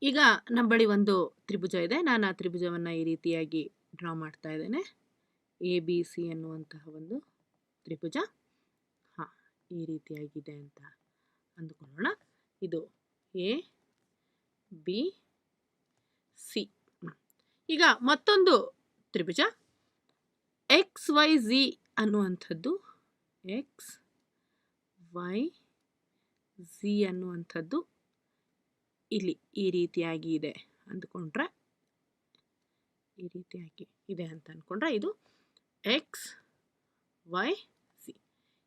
ಈಗ ನಮ್ಮ ಬಳಿ ಒಂದು ತ್ರಿಭುಜ ಇದೆ. ನಾನು ಆ ತ್ರಿಭುಜವನ್ನು ಈ ರೀತಿಯಾಗಿ ಡ್ರಾ ಮಾಡ್ತಾ ಇದ್ದೇನೆ. ABC ಅನ್ನುವಂತಹ ಒಂದು ತ್ರಿಭುಜ ಈ ರೀತಿಯಾಗಿದೆ ಅಂತ ಅಂದುಕೊಳ್ಳೋಣ. ಇದು ABC. ಈಗ ಮತ್ತೊಂದು ತ್ರಿಭುಜ XYZ ಅನ್ನುವಂಥದ್ದು XYZ ಅನ್ನುವಂಥದ್ದು ಇಲ್ಲಿ ಈ ರೀತಿಯಾಗಿ ಇದೆ ಅಂದ್ಕೊಂಡ್ರೆ, ಈ ರೀತಿಯಾಗಿ ಇದೆ ಅಂತ ಅಂದ್ಕೊಂಡ್ರೆ ಇದು XYZ.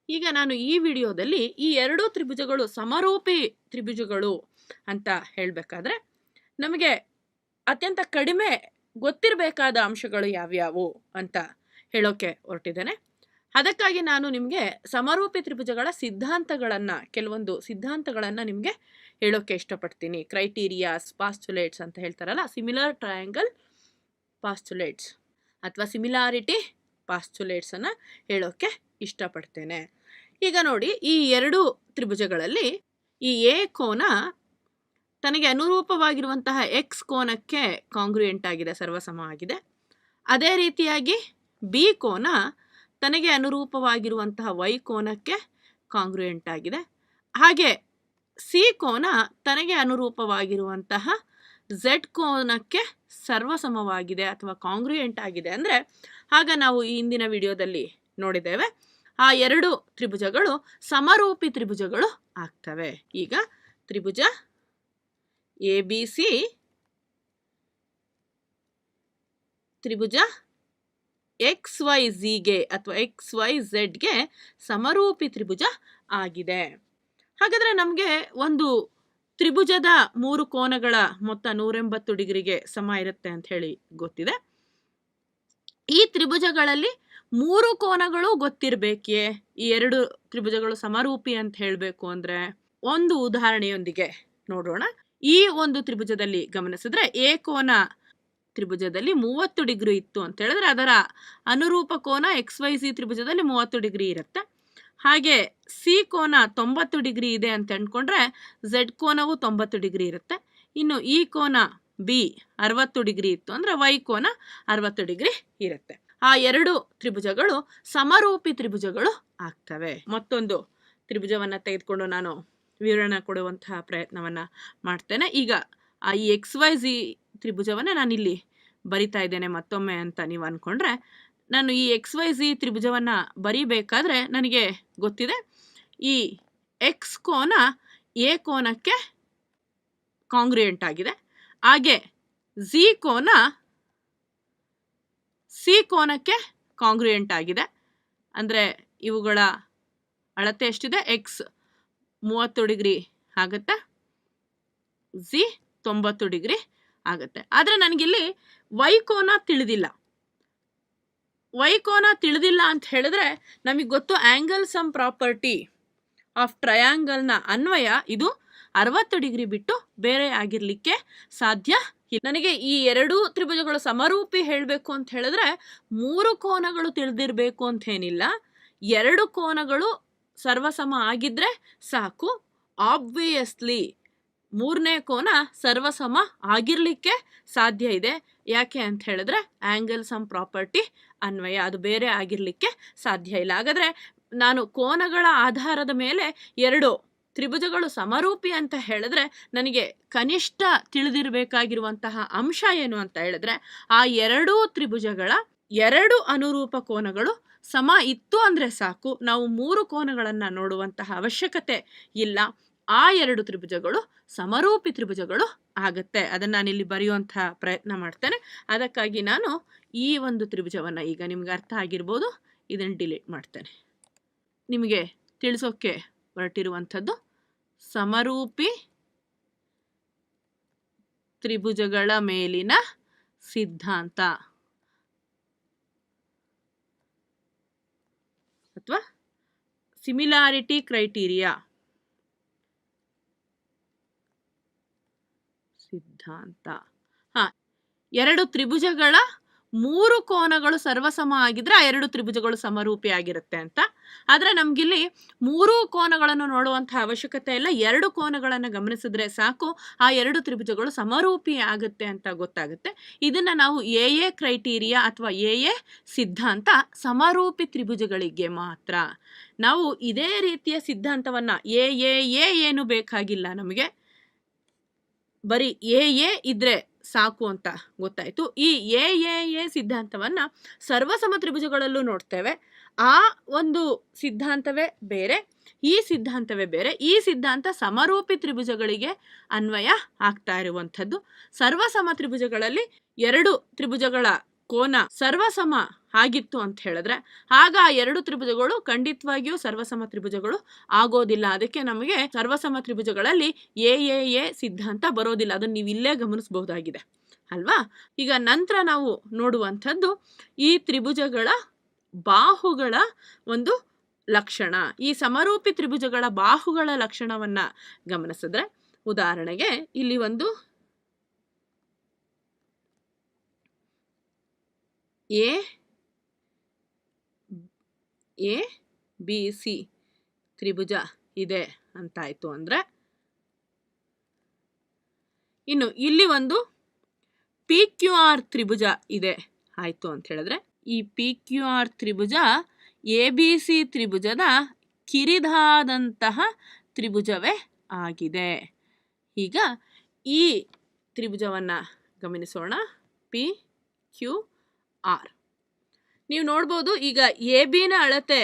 ಈಗ ನಾನು ಈ ವಿಡಿಯೋದಲ್ಲಿ ಈ ಎರಡೂ ತ್ರಿಭುಜಗಳು ಸಮರೂಪಿ ತ್ರಿಭುಜಗಳು ಅಂತ ಹೇಳಬೇಕಾದ್ರೆ ನಮಗೆ ಅತ್ಯಂತ ಕಡಿಮೆ ಗೊತ್ತಿರಬೇಕಾದ ಅಂಶಗಳು ಯಾವ್ಯಾವು ಅಂತ ಹೇಳೋಕೆ ಹೊರಟಿದ್ದೇನೆ. ಅದಕ್ಕಾಗಿ ನಾನು ನಿಮಗೆ ಸಮರೂಪಿ ತ್ರಿಭುಜಗಳ ಸಿದ್ಧಾಂತಗಳನ್ನು, ಕೆಲವೊಂದು ಸಿದ್ಧಾಂತಗಳನ್ನು ನಿಮಗೆ ಹೇಳೋಕೆ ಇಷ್ಟಪಡ್ತೀನಿ. ಕ್ರೈಟೀರಿಯಾಸ್, ಪಾಸ್ಟುಲೇಟ್ಸ್ ಅಂತ ಹೇಳ್ತಾರಲ್ಲ, ಸಿಮಿಲರ್ ಟ್ರಯಾಂಗಲ್ ಪಾಸ್ಟುಲೇಟ್ಸ್ ಅಥವಾ ಸಿಮಿಲಾರಿಟಿ ಪಾಸ್ಟುಲೇಟ್ಸನ್ನು ಹೇಳೋಕೆ ಇಷ್ಟಪಡ್ತೇನೆ. ಈಗ ನೋಡಿ, ಈ ಎರಡು ತ್ರಿಭುಜಗಳಲ್ಲಿ ಈ ಎ ಕೋನ ತನಗೆ ಅನುರೂಪವಾಗಿರುವಂತಹ ಎಕ್ಸ್ ಕೋನಕ್ಕೆ ಕಾಂಗ್ರುಯೆಂಟ್ ಆಗಿದೆ, ಸರ್ವಸಮ ಆಗಿದೆ. ಅದೇ ರೀತಿಯಾಗಿ ಬಿ ಕೋನ ತನಗೆ ಅನುರೂಪವಾಗಿರುವಂತಹ ವೈ ಕೋನಕ್ಕೆ ಕಾಂಗ್ರುಯೆಂಟ್ ಆಗಿದೆ. ಹಾಗೆ ಸಿ ಕೋನ ತನಗೆ ಅನುರೂಪವಾಗಿರುವಂತಹ ಝೆಡ್ ಕೋನಕ್ಕೆ ಸರ್ವಸಮವಾಗಿದೆ ಅಥವಾ ಕಾಂಗ್ರುಯೆಂಟ್ ಆಗಿದೆ. ಅಂದರೆ ಆಗ ನಾವು ಈ ಹಿಂದಿನ ವಿಡಿಯೋದಲ್ಲಿ ನೋಡಿದ್ದೇವೆ, ಆ ಎರಡು ತ್ರಿಭುಜಗಳು ಸಮರೂಪಿ ತ್ರಿಭುಜಗಳು ಆಗ್ತವೆ. ಈಗ ತ್ರಿಭುಜ ABC ತ್ರಿಭುಜ XYZಗೆ ಅಥವಾ XYZಗೆ ಸಮರೂಪಿ ತ್ರಿಭುಜ ಆಗಿದೆ. ಹಾಗಾದರೆ ನಮಗೆ ಒಂದು ತ್ರಿಭುಜದ ಮೂರು ಕೋನಗಳ ಮೊತ್ತ 180 ಡಿಗ್ರಿಗೆ ಸಮ ಇರುತ್ತೆ ಅಂತ ಹೇಳಿ ಗೊತ್ತಿದೆ. ಈ ತ್ರಿಭುಜಗಳಲ್ಲಿ ಮೂರು ಕೋನಗಳು ಗೊತ್ತಿರಬೇಕೇ ಈ ಎರಡು ತ್ರಿಭುಜಗಳು ಸಮರೂಪಿ ಅಂತ ಹೇಳಬೇಕು ಅಂದರೆ ಒಂದು ಉದಾಹರಣೆಯೊಂದಿಗೆ ನೋಡೋಣ. ಈ ಒಂದು ತ್ರಿಭುಜದಲ್ಲಿ ಗಮನಿಸಿದ್ರೆ ಎ ಕೋನ ತ್ರಿಭುಜದಲ್ಲಿ 30 ಡಿಗ್ರಿ ಇತ್ತು ಅಂತ ಹೇಳಿದ್ರೆ ಅದರ ಅನುರೂಪ ಕೋನ XYZ ತ್ರಿಭುಜದಲ್ಲಿ 30 ಡಿಗ್ರಿ ಇರುತ್ತೆ. ಹಾಗೆ ಸಿ ಕೋನ 90 ಡಿಗ್ರಿ ಇದೆ ಅಂತ ಅಂದ್ಕೊಂಡ್ರೆ ಝೆಡ್ ಕೋನವು 90 ಡಿಗ್ರಿ ಇರುತ್ತೆ. ಇನ್ನು ಈ ಕೋನ ಬಿ 60 ಡಿಗ್ರಿ ಇತ್ತು ಅಂದರೆ ವೈ ಕೋನ 60 ಡಿಗ್ರಿ ಇರುತ್ತೆ. ಆ ಎರಡು ತ್ರಿಭುಜಗಳು ಸಮರೂಪಿ ತ್ರಿಭುಜಗಳು ಆಗ್ತವೆ. ಮತ್ತೊಂದು ತ್ರಿಭುಜವನ್ನು ತೆಗೆದುಕೊಂಡು ನಾನು ವಿವರಣೆ ಕೊಡುವಂತಹ ಪ್ರಯತ್ನವನ್ನು ಮಾಡ್ತೇನೆ. ಈಗ ಈ XYZ ತ್ರಿಭುಜವನ್ನು ನಾನಿಲ್ಲಿ ಬರಿತಾ ಇದ್ದೇನೆ ಮತ್ತೊಮ್ಮೆ ಅಂತ ನೀವು ಅಂದ್ಕೊಂಡ್ರೆ, ನಾನು ಈ XYZ ತ್ರಿಭುಜವನ್ನು ಬರೀಬೇಕಾದ್ರೆ ನನಗೆ ಗೊತ್ತಿದೆ ಈ ಎಕ್ಸ್ ಕೋನ ಎ ಕೋನಕ್ಕೆ ಕಾಂಗ್ರುಯೆಂಟ್ ಆಗಿದೆ. ಹಾಗೆ ಝಿ ಕೋನ ಸಿ ಕೋನಕ್ಕೆ ಕಾಂಗ್ರುಯೆಂಟ್ ಆಗಿದೆ. ಅಂದರೆ ಇವುಗಳ ಅಳತೆ ಎಷ್ಟಿದೆ? ಎಕ್ಸ್ 30 ಡಿಗ್ರಿ ಆಗುತ್ತೆ, ಝಿ 90 ಡಿಗ್ರಿ ಆಗುತ್ತೆ. ಆದರೆ ನನಗಿಲ್ಲಿ ವೈ ಕೋನ ತಿಳಿದಿಲ್ಲ. ವೈ ಕೋನ ತಿಳಿದಿಲ್ಲ ಅಂತ ಹೇಳಿದ್ರೆ ನಮಗೆ ಗೊತ್ತು ಆ್ಯಂಗಲ್ ಸಮ್ ಪ್ರಾಪರ್ಟಿ ಆಫ್ ಟ್ರಯಾಂಗಲ್ನ ಅನ್ವಯ ಇದು 60 ಡಿಗ್ರಿ ಬಿಟ್ಟು ಬೇರೆ ಆಗಿರಲಿಕ್ಕೆ ಸಾಧ್ಯ ಇಲ್ಲ. ನನಗೆ ಈ ಎರಡೂ ತ್ರಿಭುಜಗಳು ಸಮರೂಪಿ ಹೇಳಬೇಕು ಅಂತ ಹೇಳಿದ್ರೆ ಮೂರು ಕೋನಗಳು ತಿಳಿದಿರಬೇಕು ಅಂತೇನಿಲ್ಲ. ಎರಡು ಕೋನಗಳು ಸರ್ವಸಮ ಆಗಿದ್ರೆ ಸಾಕು. ಆಬ್ವಿಯಸ್ಲಿ ಮೂರನೇ ಕೋನ ಸರ್ವಸಮ ಆಗಿರಲಿಕ್ಕೆ ಸಾಧ್ಯ ಇದೆ. ಯಾಕೆ ಅಂತ ಹೇಳಿದ್ರೆ ಆ್ಯಂಗಲ್ ಸಮ್ ಪ್ರಾಪರ್ಟಿ ಅನ್ವಯ, ಅದು ಬೇರೆ ಆಗಿರಲಿಕ್ಕೆ ಸಾಧ್ಯ ಇಲ್ಲ. ಹಾಗಾದರೆ ನಾನು ಕೋನಗಳ ಆಧಾರದ ಮೇಲೆ ಎರಡು ತ್ರಿಭುಜಗಳು ಸಮರೂಪಿ ಅಂತ ಹೇಳಿದ್ರೆ ನನಗೆ ಕನಿಷ್ಠ ತಿಳಿದಿರಬೇಕಾಗಿರುವಂತಹ ಅಂಶ ಏನು ಅಂತ ಹೇಳಿದ್ರೆ ಆ ಎರಡೂ ತ್ರಿಭುಜಗಳ ಎರಡು ಅನುರೂಪ ಕೋನಗಳು ಸಮ ಇತ್ತು ಅಂದರೆ ಸಾಕು. ನಾವು ಮೂರು ಕೋನಗಳನ್ನು ನೋಡುವಂತಹ ಅವಶ್ಯಕತೆ ಇಲ್ಲ. ಆ ಎರಡು ತ್ರಿಭುಜಗಳು ಸಮರೂಪಿ ತ್ರಿಭುಜಗಳು ಆಗುತ್ತೆ. ಅದನ್ನು ನಾನಿಲ್ಲಿ ಬರೆಯುವಂತಹ ಪ್ರಯತ್ನ ಮಾಡ್ತೇನೆ. ಅದಕ್ಕಾಗಿ ನಾನು ಈ ಒಂದು ತ್ರಿಭುಜವನ್ನು, ಈಗ ನಿಮ್ಗೆ ಅರ್ಥ ಆಗಿರ್ಬೋದು, ಇದನ್ನು ಡಿಲೀಟ್ ಮಾಡ್ತೇನೆ. ನಿಮಗೆ ತಿಳಿಸೋಕ್ಕೆ ಹೊರಟಿರುವಂಥದ್ದು ಸಮರೂಪಿ ತ್ರಿಭುಜಗಳ ಮೇಲಿನ ಸಿದ್ಧಾಂತ ಅಥವಾ ಸಿಮಿಲಾರಿಟಿ ಕ್ರೈಟೀರಿಯಾ ಸಿದ್ಧಾಂತ. ಎರಡು ತ್ರಿಭುಜಗಳ ಮೂರು ಕೋನಗಳು ಸರ್ವಸಮ ಆಗಿದ್ರೆ ಆ ಎರಡು ತ್ರಿಭುಜಗಳು ಸಮರೂಪಿ ಆಗಿರುತ್ತೆ ಅಂತ ಆದರೆ ನಮಗಿಲ್ಲಿ 3 ಕೋನಗಳನ್ನು ನೋಡುವಂತಹ ಅವಶ್ಯಕತೆ ಇಲ್ಲ. 2 ಕೋನಗಳನ್ನು ಗಮನಿಸಿದ್ರೆ ಸಾಕು, ಆ 2 ತ್ರಿಭುಜಗಳು ಸಮರೂಪಿ ಆಗುತ್ತೆ ಅಂತ ಗೊತ್ತಾಗುತ್ತೆ. ಇದನ್ನು ನಾವು ಎ ಕ್ರೈಟೀರಿಯಾ ಅಥವಾ ಎ ಸಿದ್ಧಾಂತ ಸಮರೂಪಿ ತ್ರಿಭುಜಗಳಿಗೆ ಮಾತ್ರ. ನಾವು ಇದೇ ರೀತಿಯ ಸಿದ್ಧಾಂತವನ್ನು ಏನು ಬೇಕಾಗಿಲ್ಲ, ನಮಗೆ ಬರೀ ಎ ಇದ್ರೆ ಸಾಕು ಅಂತ ಗೊತ್ತಾಯಿತು. ಈ ಎ ಸಿದ್ಧಾಂತವನ್ನು ಸರ್ವಸಮ ತ್ರಿಭುಜಗಳಲ್ಲೂ ನೋಡ್ತೇವೆ. ಆ ಒಂದು ಸಿದ್ಧಾಂತವೇ ಬೇರೆ, ಈ ಸಿದ್ಧಾಂತವೇ ಬೇರೆ. ಈ ಸಿದ್ಧಾಂತ ಸಮರೂಪಿ ತ್ರಿಭುಜಗಳಿಗೆ ಅನ್ವಯ ಆಗ್ತಾ ಇರುವಂಥದ್ದು. ಸರ್ವಸಮ ತ್ರಿಭುಜಗಳಲ್ಲಿ 2 ತ್ರಿಭುಜಗಳ ಕೋನ ಸರ್ವಸಮ ಆಗಿತ್ತು ಅಂತ ಹೇಳಿದ್ರೆ ಆಗ ಆ 2 ತ್ರಿಭುಜಗಳು ಖಂಡಿತವಾಗಿಯೂ ಸರ್ವಸಮ ತ್ರಿಭುಜಗಳು ಆಗೋದಿಲ್ಲ. ಅದಕ್ಕೆ ನಮಗೆ ಸರ್ವಸಮ ತ್ರಿಭುಜಗಳಲ್ಲಿ ಎ ಸಿದ್ಧಾಂತ ಬರೋದಿಲ್ಲ. ಅದನ್ನು ನೀವು ಇಲ್ಲೇ ಗಮನಿಸಬಹುದಾಗಿದೆ ಅಲ್ವಾ. ಈಗ ನಂತರ ನಾವು ನೋಡುವಂಥದ್ದು ಈ ತ್ರಿಭುಜಗಳ ಬಾಹುಗಳ ಒಂದು ಲಕ್ಷಣ. ಈ ಸಮರೂಪಿ ತ್ರಿಭುಜಗಳ ಬಾಹುಗಳ ಲಕ್ಷಣವನ್ನು ಗಮನಿಸಿದ್ರೆ, ಉದಾಹರಣೆಗೆ ಇಲ್ಲಿ ಒಂದು ಎ ಬಿ ಸಿ ತ್ರಿಭುಜ ಇದೆ ಅಂತಾಯ್ತು ಅಂದರೆ, ಇನ್ನು ಇಲ್ಲಿ ಒಂದು ಪಿ ಕ್ಯೂ ಆರ್ ತ್ರಿಭುಜ ಇದೆ ಆಯಿತು ಅಂತ ಹೇಳಿದ್ರೆ, ಈ ಪಿ ಕ್ಯೂ ಆರ್ ತ್ರಿಭುಜ ಎ ಬಿ ಸಿ ತ್ರಿಭುಜದ ಕಿರಿದಾದಂತಹ ತ್ರಿಭುಜವೇ ಆಗಿದೆ. ಈಗ ಈ ತ್ರಿಭುಜವನ್ನು ಗಮನಿಸೋಣ, ಪಿ ಕ್ಯೂ ಆರ್. ನೀವು ನೋಡ್ಬೋದು, ಈಗ ಎ ಬಿನ ಅಳತೆ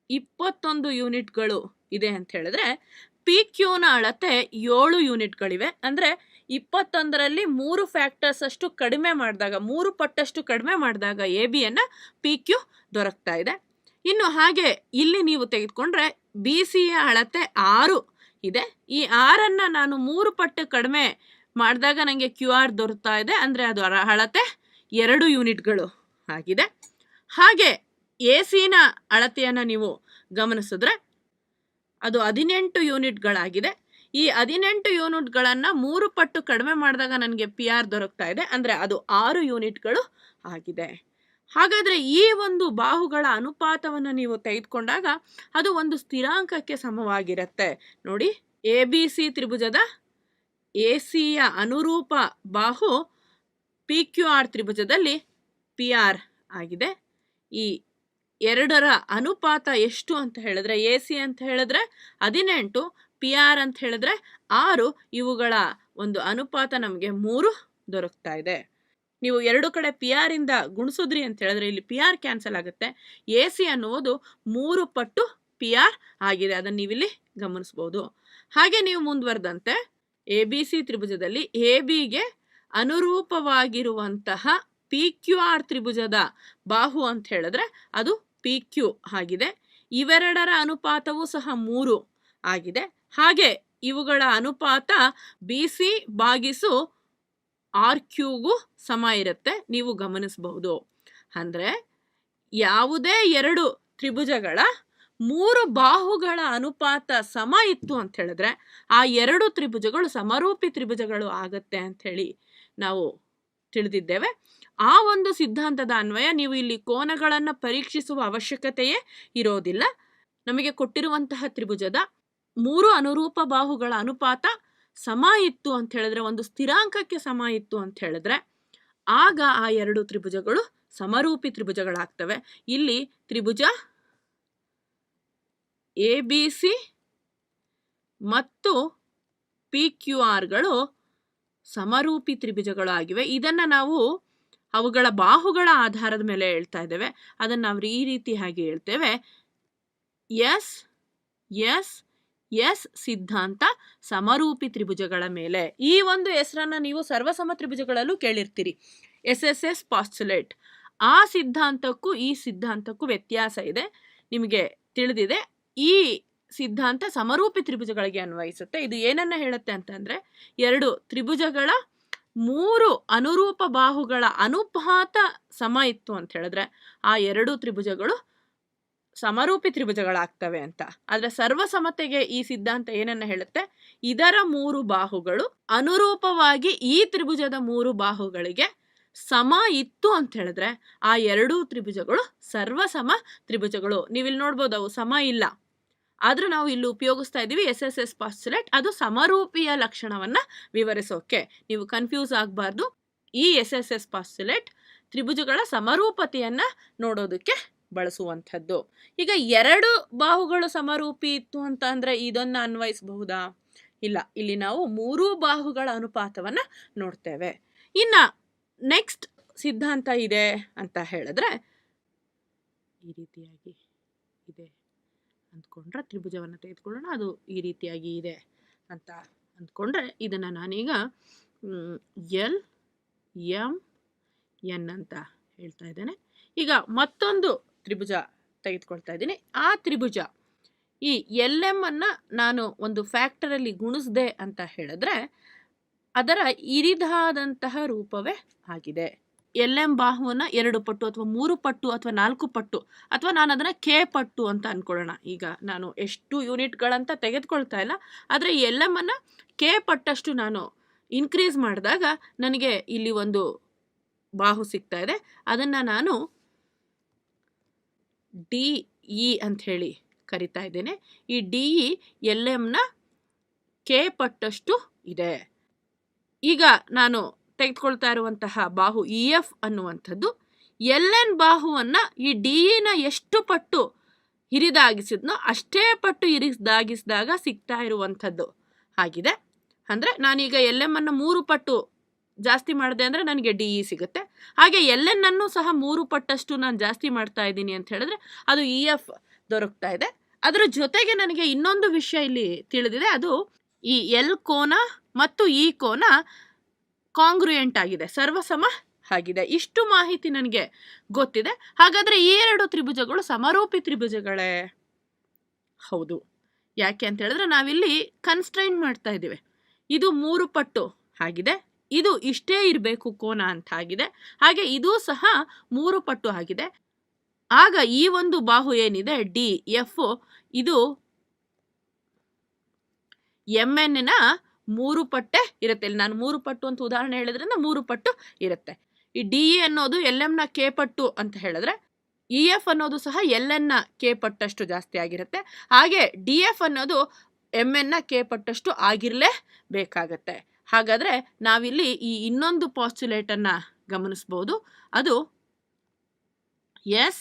21 ಯೂನಿಟ್ಗಳು ಇದೆ ಅಂತ ಹೇಳಿದ್ರೆ ಪಿ ಕ್ಯೂನ ಅಳತೆ 7 ಯೂನಿಟ್ಗಳಿವೆ. ಅಂದರೆ 21ರಲ್ಲಿ 3 ಫ್ಯಾಕ್ಟರ್ಸ್ ಅಷ್ಟು ಕಡಿಮೆ ಮಾಡಿದಾಗ, 3 ಪಟ್ಟಷ್ಟು ಕಡಿಮೆ ಮಾಡಿದಾಗ ಎ ಬಿಯನ್ನು ಪಿ ಕ್ಯೂ ದೊರಕ್ತಾ ಇದೆ. ಇನ್ನು ಹಾಗೆ ಇಲ್ಲಿ ನೀವು ತೆಗೆದುಕೊಂಡ್ರೆ ಬಿ ಸಿಯ ಅಳತೆ 6 ಇದೆ. ಈ 6ಅನ್ನು ನಾನು 3 ಪಟ್ಟು ಕಡಿಮೆ ಮಾಡಿದಾಗ ನನಗೆ ಕ್ಯೂ ಆರ್ ದೊರಕ್ತಾ ಇದೆ. ಅಂದರೆ ಅದು ಅಳತೆ 2 ಯೂನಿಟ್ಗಳು ಆಗಿದೆ. ಹಾಗೆ ಎ ಸಿನ ಅಳತೆಯನ್ನು ನೀವು ಗಮನಿಸಿದ್ರೆ ಅದು 18 ಯೂನಿಟ್ಗಳಾಗಿದೆ. ಈ 18 ಯೂನಿಟ್ಗಳನ್ನು 3 ಪಟ್ಟು ಕಡಿಮೆ ಮಾಡಿದಾಗ ನನಗೆ ಪಿ ಆರ್ ದೊರಕ್ತಾ ಇದೆ. ಅಂದರೆ ಅದು 6 ಯೂನಿಟ್ಗಳು ಆಗಿದೆ. ಹಾಗಾದರೆ ಈ ಒಂದು ಬಾಹುಗಳ ಅನುಪಾತವನ್ನು ನೀವು ತೆಗೆದುಕೊಂಡಾಗ ಅದು ಒಂದು ಸ್ಥಿರಾಂಕಕ್ಕೆ ಸಮವಾಗಿರುತ್ತೆ. ನೋಡಿ, ಎ ಬಿ ಸಿ ತ್ರಿಭುಜದ ಎ ಸಿಯ ಅನುರೂಪ ಬಾಹು ಪಿ ಕ್ಯೂ ಆರ್ ತ್ರಿಭುಜದಲ್ಲಿ ಪಿ ಆರ್ ಆಗಿದೆ. ಈ 2ರ ಅನುಪಾತ ಎಷ್ಟು ಅಂತ ಹೇಳಿದ್ರೆ, ಎ ಸಿ ಅಂತ ಹೇಳಿದ್ರೆ 18, ಪಿ ಆರ್ ಅಂತ ಹೇಳಿದ್ರೆ 6. ಇವುಗಳ ಒಂದು ಅನುಪಾತ ನಮಗೆ 3 ದೊರಕ್ತಾ ಇದೆ. ನೀವು 2 ಕಡೆ ಪಿ ಆರ್ ಇಂದ ಗುಣಿಸಿದ್ರಿ ಅಂತ ಹೇಳಿದ್ರೆ ಇಲ್ಲಿ ಪಿ ಆರ್ ಕ್ಯಾನ್ಸಲ್ ಆಗುತ್ತೆ. ಎ ಸಿ ಅನ್ನುವುದು 3 ಪಟ್ಟು ಪಿ ಆರ್ ಆಗಿದೆ. ಅದನ್ನು ನೀವಿಲ್ಲಿ ಗಮನಿಸ್ಬೋದು. ಹಾಗೆ ನೀವು ಮುಂದುವರೆದಂತೆ ಎ ಬಿ ಸಿ ತ್ರಿಭುಜದಲ್ಲಿ ಎ ಬಿಗೆ ಅನುರೂಪವಾಗಿರುವಂತಹ ಪಿ ಕ್ಯೂ ಆರ್ ತ್ರಿಭುಜದ ಬಾಹು ಅಂತ ಹೇಳಿದ್ರೆ ಅದು ಪಿ ಕ್ಯೂ ಆಗಿದೆ. ಇವೆರಡರ ಅನುಪಾತವೂ ಸಹ 3 ಆಗಿದೆ. ಹಾಗೆ ಇವುಗಳ ಅನುಪಾತ ಬಿ ಸಿ ಭಾಗಿಸು ಆರ್ ಕ್ಯೂಗೂ ಸಮ ಇರುತ್ತೆ. ನೀವು ಗಮನಿಸಬಹುದು. ಅಂದರೆ ಯಾವುದೇ 2 ತ್ರಿಭುಜಗಳ 3 ಬಾಹುಗಳ ಅನುಪಾತ ಸಮ ಇತ್ತು ಅಂತ ಹೇಳಿದ್ರೆ ಆ 2 ತ್ರಿಭುಜಗಳು ಸಮರೂಪಿ ತ್ರಿಭುಜಗಳು ಆಗತ್ತೆ ಅಂಥೇಳಿ ನಾವು ತಿಳಿದಿದ್ದೇವೆ. ಆ ಒಂದು ಸಿದ್ಧಾಂತದ ಅನ್ವಯ ನೀವು ಇಲ್ಲಿ ಕೋನಗಳನ್ನು ಪರೀಕ್ಷಿಸುವ ಅವಶ್ಯಕತೆಯೇ ಇರೋದಿಲ್ಲ. ನಮಗೆ ಕೊಟ್ಟಿರುವಂತಹ ತ್ರಿಭುಜದ 3 ಅನುರೂಪ ಬಾಹುಗಳ ಅನುಪಾತ ಸಮ ಇತ್ತು ಅಂತ ಹೇಳಿದ್ರೆ, ಒಂದು ಸ್ಥಿರಾಂಕಕ್ಕೆ ಸಮ ಇತ್ತು ಅಂತ ಹೇಳಿದ್ರೆ ಆಗ ಆ 2 ತ್ರಿಭುಜಗಳು ಸಮರೂಪಿ ತ್ರಿಭುಜಗಳಾಗ್ತವೆ. ಇಲ್ಲಿ ತ್ರಿಭುಜ ಎ ಬಿ ಸಿ ಮತ್ತು ಪಿ ಕ್ಯೂ ಆರ್ಗಳು ಸಮರೂಪಿ ತ್ರಿಭುಜಗಳು ಆಗಿವೆ. ಇದನ್ನು ನಾವು ಅವುಗಳ ಬಾಹುಗಳ ಆಧಾರದ ಮೇಲೆ ಹೇಳ್ತಾ ಇದ್ದೇವೆ. ಅದನ್ನು ನಾವು ಈ ರೀತಿ ಹಾಗೆ ಹೇಳ್ತೇವೆ, ಎಸ್ ಎಸ್ ಎಸ್ ಸಿದ್ಧಾಂತ ಸಮರೂಪಿ ತ್ರಿಭುಜಗಳ ಮೇಲೆ. ಈ ಒಂದು ಹೆಸರನ್ನು ನೀವು ಸರ್ವಸಮ ತ್ರಿಭುಜಗಳಲ್ಲೂ ಕೇಳಿರ್ತೀರಿ, ಎಸ್ ಎಸ್ ಎಸ್ ಪಾಸ್ಟುಲೇಟ್. ಆ ಸಿದ್ಧಾಂತಕ್ಕೂ ಈ ಸಿದ್ಧಾಂತಕ್ಕೂ ವ್ಯತ್ಯಾಸ ಇದೆ, ನಿಮಗೆ ತಿಳಿದಿದೆ. ಈ ಸಿದ್ಧಾಂತ ಸಮರೂಪಿ ತ್ರಿಭುಜಗಳಿಗೆ ಅನ್ವಯಿಸುತ್ತೆ. ಇದು ಏನನ್ನ ಹೇಳುತ್ತೆ ಅಂತಂದರೆ, 2 ತ್ರಿಭುಜಗಳ 3 ಅನುರೂಪ ಬಾಹುಗಳ ಅನುಪಾತ ಸಮ ಇತ್ತು ಅಂತ ಹೇಳಿದ್ರೆ ಆ 2 ತ್ರಿಭುಜಗಳು ಸಮರೂಪಿ ತ್ರಿಭುಜಗಳಾಗ್ತವೆ ಅಂತ. ಆದರೆ ಸರ್ವಸಮತೆಗೆ ಈ ಸಿದ್ಧಾಂತ ಏನನ್ನ ಹೇಳುತ್ತೆ, ಇದರ 3 ಬಾಹುಗಳು ಅನುರೂಪವಾಗಿ ಈ ತ್ರಿಭುಜದ 3 ಬಾಹುಗಳಿಗೆ ಸಮ ಇತ್ತು ಅಂತ ಹೇಳಿದ್ರೆ ಆ ಎರಡೂ ತ್ರಿಭುಜಗಳು ಸರ್ವಸಮ ತ್ರಿಭುಜಗಳು. ನೀವಿಲ್ಲಿ ನೋಡ್ಬೋದು ಅವು ಸಮ ಇಲ್ಲ, ಆದ್ರೂ ನಾವು ಇಲ್ಲಿ ಉಪಯೋಗಿಸ್ತಾ ಇದ್ದೀವಿ SSS ಪಾಸ್ಟುಲೇಟ್. ಅದು ಸಮರೂಪಿಯ ಲಕ್ಷಣವನ್ನ ವಿವರಿಸೋಕೆ. ನೀವು ಕನ್ಫ್ಯೂಸ್ ಆಗಬಾರ್ದು. ಈ SSS ಪಾಸ್ಟುಲೇಟ್ ತ್ರಿಭುಜಗಳ ಸಮರೂಪತೆಯನ್ನ ನೋಡೋದಕ್ಕೆ ಬಳಸುವಂಥದ್ದು. ಈಗ ಎರಡು ಬಾಹುಗಳು ಸಮರೂಪಿ ಇತ್ತು ಅಂತ ಅಂದ್ರೆ ಇದನ್ನ ಅನ್ವಯಿಸಬಹುದಾ? ಇಲ್ಲ, ಇಲ್ಲಿ ನಾವು ಮೂರೂ ಬಾಹುಗಳ ಅನುಪಾತವನ್ನ ನೋಡ್ತೇವೆ. ಇನ್ನ ನೆಕ್ಸ್ಟ್ ಸಿದ್ಧಾಂತ ಇದೆ ಅಂತ ಹೇಳಿದ್ರೆ, ಈ ರೀತಿಯಾಗಿ ಇದೆ ಅಂದ್ಕೊಂಡ್ರೆ ತ್ರಿಭುಜವನ್ನು ತೆಗೆದುಕೊಳ್ಳೋಣ, ಅದು ಈ ರೀತಿಯಾಗಿ ಇದೆ ಅಂತ ಅಂದ್ಕೊಂಡ್ರೆ ಇದನ್ನ ನಾನೀಗ L M N ಅಂತ ಹೇಳ್ತಾ ಇದ್ದೇನೆ. ಈಗ ಮತ್ತೊಂದು ತ್ರಿಭುಜ ತೆಗೆದುಕೊಳ್ತಾ ಇದ್ದೀನಿ. ಆ ತ್ರಿಭುಜ ಈ LM ಅನ್ನ ನಾನು ಒಂದು ಫ್ಯಾಕ್ಟರಲ್ಲಿ ಗುಣಿಸ್ದೆ ಅಂತ ಹೇಳಿದ್ರೆ ಅದರ ಇರಿದಾದಂತಹ ರೂಪವೇ ಆಗಿದೆ. LM ಬಾಹುವನ್ನ 2 ಪಟ್ಟು ಅಥವಾ 3 ಪಟ್ಟು ಅಥವಾ 4 ಪಟ್ಟು ಅಥವಾ ನಾನು ಅದನ್ನ K ಪಟ್ಟು ಅಂತ ಅನ್ಕೊಳ್ಳೋಣ. ಈಗ ನಾನು ಎಷ್ಟು ಯೂನಿಟ್ಗಳಂತ ತೆಗೆದುಕೊಳ್ತಾ ಇಲ್ಲ, ಆದರೆ LM ಅನ್ನ K ಪಟ್ಟಷ್ಟು ನಾನು ಇನ್ಕ್ರೀಸ್ ಮಾಡಿದಾಗ ನನಗೆ ಇಲ್ಲಿ ಒಂದು ಬಾಹು ಸಿಗ್ತಾ ಇದೆ. ಅದನ್ನ ನಾನು DE ಅಂತ ಹೇಳಿ ಕರಿತಾ ಇದ್ದೇನೆ. ಈ DE LMನ K ಪಟ್ಟಷ್ಟು ಇದೆ. ಈಗ ನಾನು ತೆಗೆದುಕೊಳ್ತಾ ಇರುವಂತಹ ಬಾಹು EF ಅನ್ನುವಂಥದ್ದು LN ಬಾಹುವನ್ನ ಈ DEನ ಎಷ್ಟು ಪಟ್ಟು ಹಿರಿದಾಗಿಸಿದ್ನೋ ಅಷ್ಟೇ ಪಟ್ಟು ಹಿರಿದಾಗಿಸಿದಾಗ ಸಿಗ್ತಾ ಇರುವಂಥದ್ದು ಆಗಿದೆ. ಅಂದರೆ ನಾನೀಗ LM ಅನ್ನು 3 ಪಟ್ಟು ಜಾಸ್ತಿ ಮಾಡಿದೆ ಅಂದರೆ ನನಗೆ DE ಸಿಗುತ್ತೆ. ಹಾಗೆ LN ಅನ್ನು ಸಹ 3 ಪಟ್ಟಷ್ಟು ನಾನು ಜಾಸ್ತಿ ಮಾಡ್ತಾ ಇದ್ದೀನಿ ಅಂತ ಹೇಳಿದ್ರೆ ಅದು EF ದೊರಕ್ತಾ ಇದೆ. ಅದರ ಜೊತೆಗೆ ನನಗೆ ಇನ್ನೊಂದು ವಿಷಯ ಇಲ್ಲಿ ತಿಳಿದಿದೆ, ಅದು ಈ L ಕೋನ ಮತ್ತು ಈ ಕೋನ ಕಾಂಗ್ರುಯೆಂಟ್ ಆಗಿದೆ, ಸರ್ವಸಮ ಆಗಿದೆ. ಇಷ್ಟು ಮಾಹಿತಿ ನನಗೆ ಗೊತ್ತಿದೆ. ಹಾಗಾದ್ರೆ ಈ ಎರಡು ತ್ರಿಭುಜಗಳು ಸಮರೂಪಿ ತ್ರಿಭುಜಗಳೇ? ಹೌದು. ಯಾಕೆ ಅಂತ ಹೇಳಿದ್ರೆ ನಾವಿಲ್ಲಿ ಕನ್ಸ್ಟ್ರೈನ್ ಮಾಡ್ತಾ ಇದ್ದೀವಿ. ಇದು 3 ಪಟ್ಟು ಆಗಿದೆ, ಇದು ಇಷ್ಟೇ ಇರಬೇಕು ಕೋನ ಅಂತ ಆಗಿದೆ, ಹಾಗೆ ಇದು ಸಹ 3 ಪಟ್ಟು ಆಗಿದೆ. ಆಗ ಈ ಒಂದು ಬಾಹು ಏನಿದೆ DF ಇದು MNನ 3 ಪಟ್ಟೆ ಇರುತ್ತೆ. ಇಲ್ಲಿ ನಾನು 3 ಪಟ್ಟು ಅಂತ ಉದಾಹರಣೆ ಹೇಳಿದ್ರಿಂದ 3 ಪಟ್ಟು ಇರುತ್ತೆ. ಈ DE ಅನ್ನೋದು LMನ K ಪಟ್ಟು ಅಂತ ಹೇಳಿದ್ರೆ EF ಅನ್ನೋದು ಸಹ LNನ K ಪಟ್ಟಷ್ಟು ಜಾಸ್ತಿ ಆಗಿರುತ್ತೆ. ಹಾಗೆ DF ಅನ್ನೋದು MNನ K ಪಟ್ಟಷ್ಟು ಆಗಿರಲೇಬೇಕಾಗತ್ತೆ. ಹಾಗಾದ್ರೆ ನಾವಿಲ್ಲಿ ಈ ಇನ್ನೊಂದು ಪಾಸ್ಟುಲೇಟ್ ಅನ್ನ ಗಮನಿಸಬಹುದು. ಅದು SAS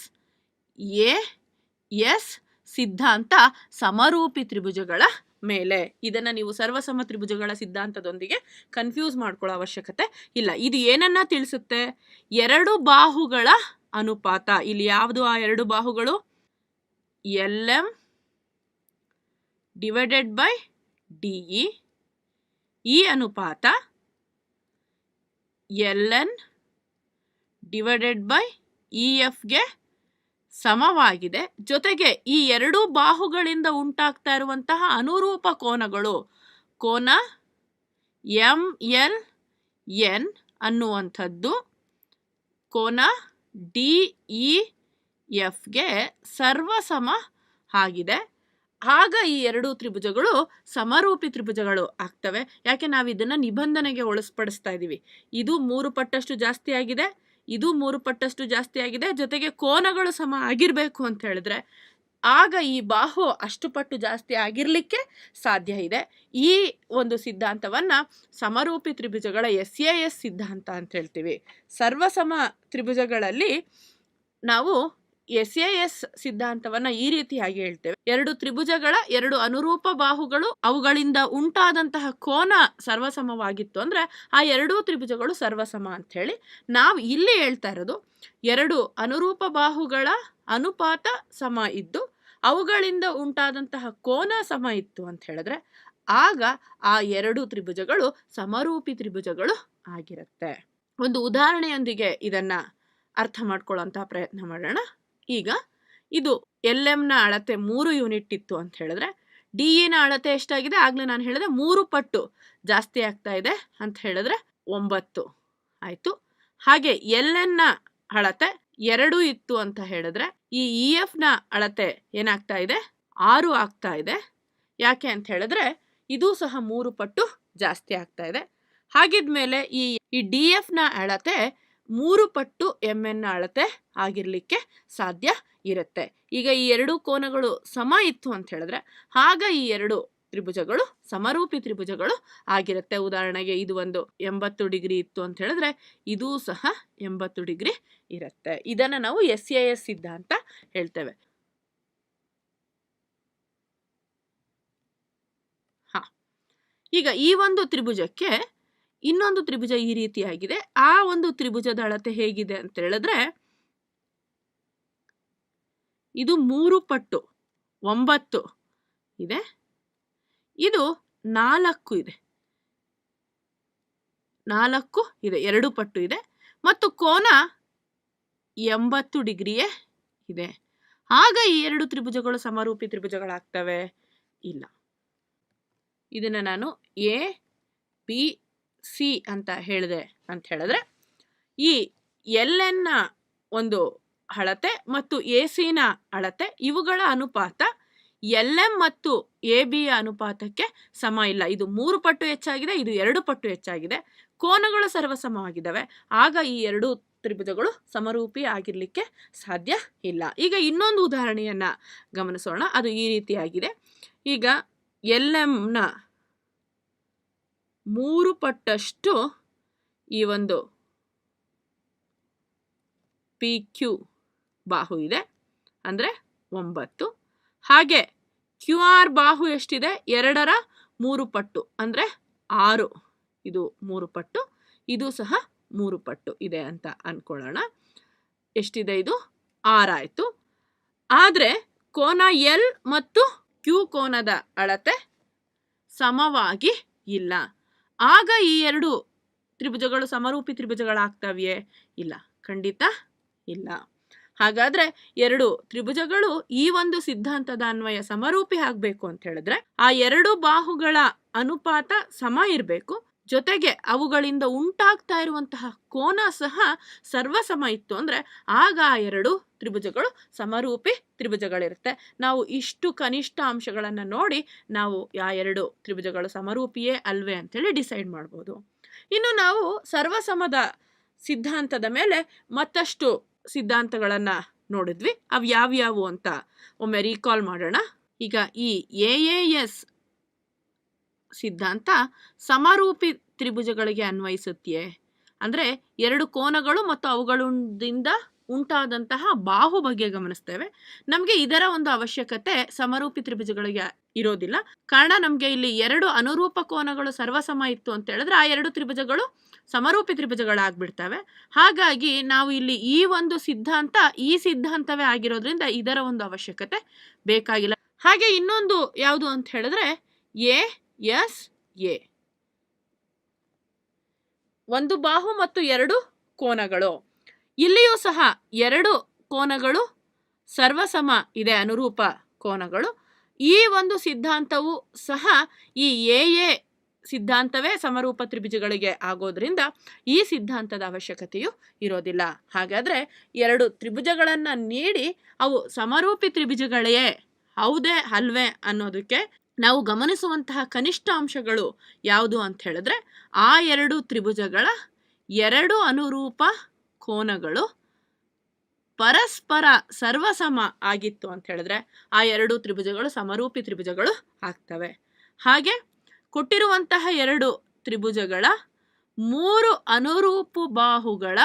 ಸಿದ್ಧಾಂತ ಸಮರೂಪಿ ತ್ರಿಭುಜಗಳ ಮೇಲೆ. ಇದನ್ನ ನೀವು ಸರ್ವಸಮ ತ್ರಿಭುಜಗಳ ಸಿದ್ಧಾಂತದೊಂದಿಗೆ ಕನ್ಫ್ಯೂಸ್ ಮಾಡ್ಕೊಳ್ಳೋ ಅವಶ್ಯಕತೆ ಇಲ್ಲ. ಇದು ಏನನ್ನ ತಿಳಿಸುತ್ತೆ? ಎರಡು ಬಾಹುಗಳ ಅನುಪಾತ. ಇಲ್ಲಿ ಯಾವುದು ಆ ಎರಡು ಬಾಹುಗಳು? LM divided by DE. ಈ ಅನುಪಾತ LN ಡಿವೈಡೆಡ್ ಬೈ EFಗೆ ಸಮವಾಗಿದೆ. ಜೊತೆಗೆ ಈ ಎರಡು ಬಾಹುಗಳಿಂದ ಉಂಟಾಗ್ತಾ ಇರುವಂತಹ ಅನುರೂಪ ಕೋನಗಳು, ಕೋನ MLN ಅನ್ನುವಂಥದ್ದು ಕೋನ DEFಗೆ ಸರ್ವಸಮ ಆಗಿದೆ. ಆಗ ಈ ಎರಡು ತ್ರಿಭುಜಗಳು ಸಮರೂಪಿ ತ್ರಿಭುಜಗಳು ಆಗ್ತವೆ. ಯಾಕೆ ನಾವು ಇದನ್ನ ನಿಬಂಧನೆಗೆ ಒಳಪಡಿಸ್ತಾ ಇದ್ದೀವಿ. ಇದು 3 ಪಟ್ಟಷ್ಟು ಜಾಸ್ತಿ ಆಗಿದೆ, ಇದು 3 ಪಟ್ಟಷ್ಟು ಜಾಸ್ತಿ ಆಗಿದೆ, ಜೊತೆಗೆ ಕೋನಗಳು ಸಮ ಆಗಿರಬೇಕು ಅಂತ ಹೇಳಿದ್ರೆ ಆಗ ಈ ಬಾಹು ಅಷ್ಟು ಪಟ್ಟು ಜಾಸ್ತಿ ಆಗಿರಲಿಕ್ಕೆ ಸಾಧ್ಯ ಇದೆ. ಈ ಒಂದು ಸಿದ್ಧಾಂತವನ್ನ ಸಮರೂಪಿ ತ್ರಿಭುಜಗಳ SAS ಸಿದ್ಧಾಂತ ಅಂತ ಹೇಳ್ತೀವಿ. ಸರ್ವಸಮ ತ್ರಿಭುಜಗಳಲ್ಲಿ ನಾವು SAS ಸಿದ್ಧಾಂತವನ್ನ ಈ ರೀತಿಯಾಗಿ ಹೇಳ್ತೇವೆ. ಎರಡು ತ್ರಿಭುಜಗಳ ಎರಡು ಅನುರೂಪ ಬಾಹುಗಳು, ಅವುಗಳಿಂದ ಉಂಟಾದಂತಹ ಕೋನ ಸರ್ವಸಮವಾಗಿತ್ತು ಅಂದ್ರೆ ಆ ಎರಡೂ ತ್ರಿಭುಜಗಳು ಸರ್ವಸಮ ಅಂತ ಹೇಳಿ. ನಾವು ಇಲ್ಲಿ ಹೇಳ್ತಾ ಇರೋದು ಎರಡು ಅನುರೂಪ ಬಾಹುಗಳ ಅನುಪಾತ ಸಮ ಇದ್ದು ಅವುಗಳಿಂದ ಉಂಟಾದಂತಹ ಕೋನ ಸಮ ಇತ್ತು ಅಂತ ಹೇಳಿದ್ರೆ ಆಗ ಆ ಎರಡು ತ್ರಿಭುಜಗಳು ಸಮರೂಪಿ ತ್ರಿಭುಜಗಳು ಆಗಿರುತ್ತೆ. ಒಂದು ಉದಾಹರಣೆಯೊಂದಿಗೆ ಇದನ್ನ ಅರ್ಥ ಮಾಡ್ಕೊಳ್ಳುವಂತಹ ಪ್ರಯತ್ನ ಮಾಡೋಣ. ಈಗ ಇದು LMನ ಅಳತೆ 3 ಯೂನಿಟ್ ಇತ್ತು ಅಂತ ಹೇಳಿದ್ರೆ DEನ ಅಳತೆ ಎಷ್ಟಾಗಿದೆ? ಆಗ್ಲೇ ನಾನು ಹೇಳಿದೆ 3 ಪಟ್ಟು ಜಾಸ್ತಿ ಆಗ್ತಾ ಇದೆ ಅಂತ ಹೇಳಿದ್ರೆ 9 ಆಯ್ತು. ಹಾಗೆ LNನ ಅಳತೆ 2 ಇತ್ತು ಅಂತ ಹೇಳಿದ್ರೆ ಈ EFನ ಅಳತೆ ಏನಾಗ್ತಾ ಇದೆ? 6 ಆಗ್ತಾ ಇದೆ. ಯಾಕೆ ಅಂತ ಹೇಳಿದ್ರೆ ಇದು ಸಹ 3 ಪಟ್ಟು ಜಾಸ್ತಿ ಆಗ್ತಾ ಇದೆ. ಹಾಗಿದ್ಮೇಲೆ ಈ DFನ ಅಳತೆ 3 ಪಟ್ಟು mn ಅಳತೆ ಆಗಿರಲಿಕ್ಕೆ ಸಾಧ್ಯ ಇರುತ್ತೆ. ಈಗ ಈ ಎರಡು ಕೋನಗಳು ಸಮ ಇತ್ತು ಅಂತ ಹೇಳಿದ್ರೆ ಆಗ ಈ ಎರಡು ತ್ರಿಭುಜಗಳು ಸಮರೂಪಿ ತ್ರಿಭುಜಗಳು ಆಗಿರುತ್ತೆ. ಉದಾಹರಣೆಗೆ ಇದು ಒಂದು 80 ಡಿಗ್ರಿ ಇತ್ತು ಅಂತ ಹೇಳಿದ್ರೆ ಇದೂ ಸಹ 80 ಡಿಗ್ರಿ ಇರುತ್ತೆ. ಇದನ್ನ ನಾವು SAS ಸಿದ್ಧಾಂತ ಹೇಳ್ತೇವೆ. ಈಗ ಈ ಒಂದು ತ್ರಿಭುಜಕ್ಕೆ ಇನ್ನೊಂದು ತ್ರಿಭುಜ ಈ ರೀತಿಯಾಗಿದೆ. ಆ ಒಂದು ತ್ರಿಭುಜದ ಅಳತೆ ಹೇಗಿದೆ ಅಂತ ಹೇಳಿದ್ರೆ ಇದು 3 ಪಟ್ಟು 9 ಇದೆ, ಇದು 4 ಇದೆ, 4 ಇದೆ, 2 ಪಟ್ಟು ಇದೆ ಮತ್ತು ಕೋನ 80 ಡಿಗ್ರಿಯೇ ಇದೆ. ಆಗ ಈ ಎರಡು ತ್ರಿಭುಜಗಳು ಸಮರೂಪಿ ತ್ರಿಭುಜಗಳಾಗ್ತವೆ? ಇಲ್ಲ. ಇದನ್ನ ನಾನು ABC ಅಂತ ಹೇಳಿದೆ ಅಂತ ಹೇಳಿದ್ರೆ ಈ LN ನ ಒಂದು ಅಳತೆ ಮತ್ತು AC ನ ಅಳತೆ ಇವುಗಳ ಅನುಪಾತ LM ಮತ್ತು AB ಯ ಅನುಪಾತಕ್ಕೆ ಸಮ ಇಲ್ಲ. ಇದು 3 ಪಟ್ಟು ಹೆಚ್ಚಾಗಿದೆ, ಇದು 2 ಪಟ್ಟು ಹೆಚ್ಚಾಗಿದೆ. ಕೋನಗಳು ಸರ್ವಸಮವಾಗಿದ್ದಾವೆ. ಆಗ ಈ ಎರಡು ತ್ರಿಭುಜಗಳು ಸಮರೂಪಿ ಆಗಿರ್ಲಿಕ್ಕೆ ಸಾಧ್ಯ ಇಲ್ಲ. ಈಗ ಇನ್ನೊಂದು ಉದಾಹರಣೆಯನ್ನ ಗಮನಿಸೋಣ. ಅದು ಈ ರೀತಿಯಾಗಿದೆ. ಈಗ LM ನ 3 ಪಟ್ಟಷ್ಟು ಈ ಒಂದು PQ ಬಾಹು ಇದೆ, ಅಂದರೆ 9. ಹಾಗೆ QR ಬಾಹು ಎಷ್ಟಿದೆ? 2ರ 3 ಪಟ್ಟು ಅಂದರೆ 6. ಇದು 3 ಪಟ್ಟು, ಇದು ಸಹ 3 ಪಟ್ಟು ಇದೆ ಅಂತ ಅನ್ಕೊಳ್ಳೋಣ. ಎಷ್ಟಿದೆ? ಇದು 6 ಆಯಿತು. ಆದರೆ ಕೋನ L ಮತ್ತು Q ಕೋನದ ಅಳತೆ ಸಮವಾಗಿ ಇಲ್ಲ. ಆಗ ಈ ಎರಡು ತ್ರಿಭುಜಗಳು ಸಮರೂಪಿ ತ್ರಿಭುಜಗಳಾಗ್ತವೆಯೇ? ಇಲ್ಲ, ಖಂಡಿತ ಇಲ್ಲ. ಹಾಗಾದ್ರೆ ಎರಡು ತ್ರಿಭುಜಗಳು ಈ ಒಂದು ಸಿದ್ಧಾಂತದ ಅನ್ವಯ ಸಮರೂಪಿ ಆಗಬೇಕು ಅಂತ ಹೇಳಿದ್ರೆ ಆ ಎರಡು ಬಾಹುಗಳ ಅನುಪಾತ ಸಮ ಇರಬೇಕು. ಜೊತೆಗೆ ಅವುಗಳಿಂದ ಉಂಟಾಗ್ತಾ ಇರುವಂತಹ ಕೋನ ಸಹ ಸರ್ವಸಮ ಇತ್ತು ಅಂದ್ರೆ ಆಗ ಆ ಎರಡು ತ್ರಿಭುಜಗಳು ಸಮರೂಪಿ ತ್ರಿಭುಜಗಳಿರುತ್ತೆ. ನಾವು ಇಷ್ಟು ಕನಿಷ್ಠ ಅಂಶಗಳನ್ನು ನೋಡಿ ನಾವು ಆ ಎರಡು ತ್ರಿಭುಜಗಳು ಸಮರೂಪಿಯೇ ಅಲ್ವೇ ಅಂತೇಳಿ ಡಿಸೈಡ್ ಮಾಡ್ಬೋದು. ಇನ್ನು ನಾವು ಸರ್ವಸಮದ ಸಿದ್ಧಾಂತದ ಮೇಲೆ ಮತ್ತಷ್ಟು ಸಿದ್ಧಾಂತಗಳನ್ನ ನೋಡಿದ್ವಿ. ಅವು ಯಾವ್ಯಾವು ಅಂತ ಒಮ್ಮೆ ರೀಕಾಲ್ ಮಾಡೋಣ. ಈಗ ಈ AAS ಸಿದ್ಧಾಂತ ಸಮರೂಪಿ ತ್ರಿಭುಜಗಳಿಗೆ ಅನ್ವಯಿಸುತ್ತೆ. ಅಂದ್ರೆ ಎರಡು ಕೋನಗಳು ಮತ್ತು ಅವುಗಳಿಂದ ಉಂಟಾದಂತಹ ಬಾಹು ಬಗ್ಗೆ ಗಮನಿಸ್ತೇವೆ. ನಮಗೆ ಇದರ ಒಂದು ಅವಶ್ಯಕತೆ ಸಮರೂಪಿ ತ್ರಿಭುಜಗಳಿಗೆ ಇರೋದಿಲ್ಲ. ಕಾರಣ ನಮಗೆ ಇಲ್ಲಿ ಎರಡು ಅನುರೂಪ ಕೋನಗಳು ಸರ್ವಸಮ ಇತ್ತು ಅಂತ ಹೇಳಿದ್ರೆ ಆ ಎರಡು ತ್ರಿಭುಜಗಳು ಸಮರೂಪಿ ತ್ರಿಭುಜಗಳಾಗ್ಬಿಡ್ತವೆ. ಹಾಗಾಗಿ ನಾವು ಇಲ್ಲಿ ಈ ಒಂದು ಸಿದ್ಧಾಂತ ಈ ಸಿದ್ಧಾಂತವೇ ಆಗಿರೋದ್ರಿಂದ ಇದರ ಒಂದು ಅವಶ್ಯಕತೆ ಬೇಕಾಗಿಲ್ಲ. ಹಾಗೆ ಇನ್ನೊಂದು ಯಾವುದು ಅಂತ ಹೇಳಿದ್ರೆ ASA, ಒಂದು ಬಾಹು ಮತ್ತು ಎರಡು ಕೋನಗಳು. ಇಲ್ಲಿಯೂ ಸಹ ಎರಡು ಕೋನಗಳು ಸರ್ವಸಮ ಇದೆ, ಅನುರೂಪ ಕೋನಗಳು. ಈ ಒಂದು ಸಿದ್ಧಾಂತವು ಸಹ ಈ AA ಸಿದ್ಧಾಂತವೇ ಸಮರೂಪ ತ್ರಿಭುಜಗಳಿಗೆ ಆಗೋದ್ರಿಂದ ಈ ಸಿದ್ಧಾಂತದ ಅವಶ್ಯಕತೆಯು ಇರೋದಿಲ್ಲ. ಹಾಗಾದ್ರೆ ಎರಡು ತ್ರಿಭುಜಗಳನ್ನ ನೀಡಿ ಅವು ಸಮರೂಪಿ ತ್ರಿಭುಜಗಳೇ ಹೌದೇ ಅಲ್ವೇ ಅನ್ನೋದಕ್ಕೆ ನಾವು ಗಮನಿಸುವಂತಹ ಕನಿಷ್ಠ ಅಂಶಗಳು ಯಾವುದು ಅಂತ ಹೇಳಿದ್ರೆ ಆ ಎರಡು ತ್ರಿಭುಜಗಳ ಎರಡು ಅನುರೂಪ ಕೋನಗಳು ಪರಸ್ಪರ ಸರ್ವಸಮ ಆಗಿತ್ತು ಅಂತ ಹೇಳಿದ್ರೆ ಆ ಎರಡು ತ್ರಿಭುಜಗಳು ಸಮರೂಪಿ ತ್ರಿಭುಜಗಳು ಆಗ್ತವೆ. ಹಾಗೆ ಕೊಟ್ಟಿರುವಂತಹ ಎರಡು ತ್ರಿಭುಜಗಳ 3 ಅನುರೂಪ ಬಾಹುಗಳ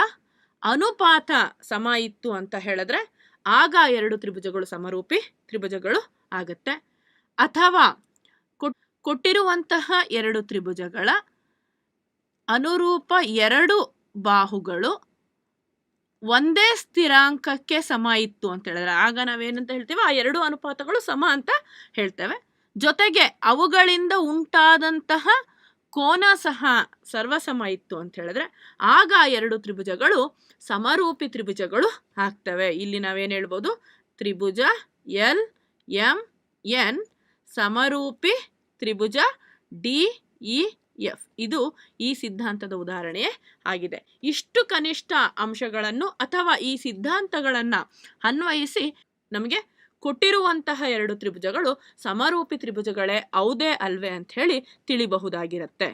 ಅನುಪಾತ ಸಮ ಇತ್ತು ಅಂತ ಹೇಳಿದ್ರೆ ಆಗ ಎರಡು ತ್ರಿಭುಜಗಳು ಸಮರೂಪಿ ತ್ರಿಭುಜಗಳು ಆಗುತ್ತೆ. ಅಥವಾ ಕೊಟ್ಟಿರುವಂತಹ ಎರಡು ತ್ರಿಭುಜಗಳ ಅನುರೂಪ ಎರಡು ಬಾಹುಗಳು ಒಂದೇ ಸ್ಥಿರಾಂಕಕ್ಕೆ ಸಮ ಇತ್ತು ಅಂತ ಹೇಳಿದ್ರೆ ಆಗ ನಾವೇನಂತ ಹೇಳ್ತೇವೆ? ಆ ಎರಡು ಅನುಪಾತಗಳು ಸಮ ಅಂತ ಹೇಳ್ತೇವೆ. ಜೊತೆಗೆ ಅವುಗಳಿಂದ ಉಂಟಾದಂತಹ ಕೋನ ಸಹ ಸರ್ವಸಮ ಇತ್ತು ಅಂತ ಹೇಳಿದ್ರೆ ಆಗ ಆ ಎರಡು ತ್ರಿಭುಜಗಳು ಸಮರೂಪಿ ತ್ರಿಭುಜಗಳು ಆಗ್ತವೆ. ಇಲ್ಲಿ ನಾವೇನು ಹೇಳ್ಬೋದು? ತ್ರಿಭುಜ LMN ಸಮರೂಪಿ ತ್ರಿಭುಜ DEF. ಇದು ಈ ಸಿದ್ಧಾಂತದ ಉದಾಹರಣೆ ಆಗಿದೆ. ಇಷ್ಟು ಕನಿಷ್ಠ ಅಂಶಗಳನ್ನು ಅಥವಾ ಈ ಸಿದ್ಧಾಂತಗಳನ್ನು ಅನ್ವಯಿಸಿ ನಮಗೆ ಕೊಟ್ಟಿರುವಂತಹ ಎರಡು ತ್ರಿಭುಜಗಳು ಸಮರೂಪಿ ತ್ರಿಭುಜಗಳೇ ಹೌದೇ ಅಲ್ವೇ ಅಂತ ಹೇಳಿ ತಿಳಿಬಹುದಾಗಿರುತ್ತೆ.